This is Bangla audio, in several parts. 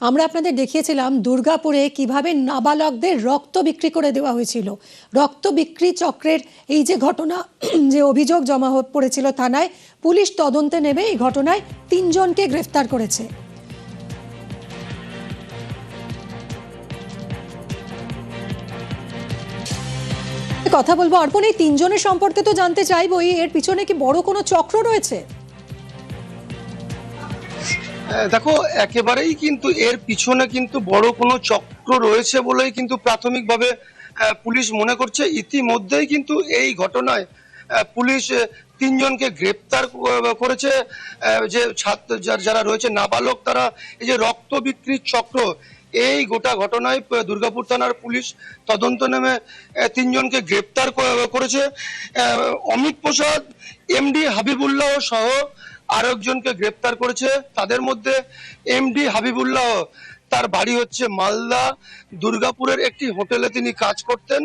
আমরা আপনাদের দেখিয়েছিলাম দুর্গাপুরে কিভাবে নাবালকদের রক্ত বিক্রি করে দেওয়া হয়েছিল। রক্ত বিক্রি চক্রের এই যে ঘটনা, যে অভিযোগ জমা পড়েছিল থানায়, পুলিশ তদন্তে নেমে এই ঘটনায় 3 জনকে গ্রেফতার করেছে। কথা বলবো অর্পণ, এই 3 জনের সম্পর্কে তো জানতে চাইবই, এর পিছনে কি বড় কোনো চক্র রয়েছে? দেখো, একেবারেই কিন্তু এর পিছনে কিন্তু বড় কোনো চক্র রয়েছে বলেই কিন্তু প্রাথমিকভাবে পুলিশ মনে করছে। ইতিমধ্যেই কিন্তু এই ঘটনায় পুলিশ 3 জনকে গ্রেপ্তার করেছে। যে ছাত্র যারা রয়েছে নাবালক, তারা এই যে রক্ত বিক্রির চক্র, এই গোটা ঘটনায় দুর্গাপুর থানার পুলিশ তদন্ত নেমে 3 জনকে গ্রেপ্তার করেছে। অমিত প্রসাদ, এমডি হাবিবুল্লাহ সহ আর একজনকে গ্রেপ্তার করেছে। তাদের মধ্যে এমডি হাবিবুল্লাহ, তার বাড়ি হচ্ছে মালদা, দুর্গাপুরের একটি হোটেলে তিনি কাজ করতেন।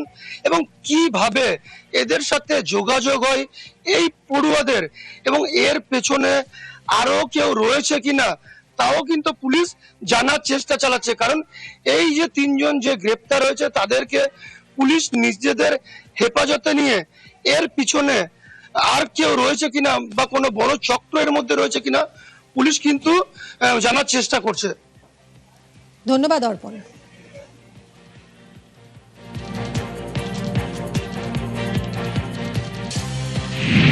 এবং কিভাবে এদের সাথে যোগাযোগ হয় এই পড়ুয়াদের, এবং এর পেছনে আরো কেউ রয়েছে কিনা তাও কিন্তু পুলিশ জানার চেষ্টা চালাচ্ছে। কারণ এই যে 3 জন যে গ্রেপ্তার হয়েছে, তাদেরকে পুলিশ নিজেদের হেফাজতে নিয়ে এর পিছনে আর কেউ রয়েছে কিনা বা কোনো বড় চক্র এর মধ্যে রয়েছে কিনা পুলিশ কিন্তু জানার চেষ্টা করছে। ধন্যবাদ অর্পণ।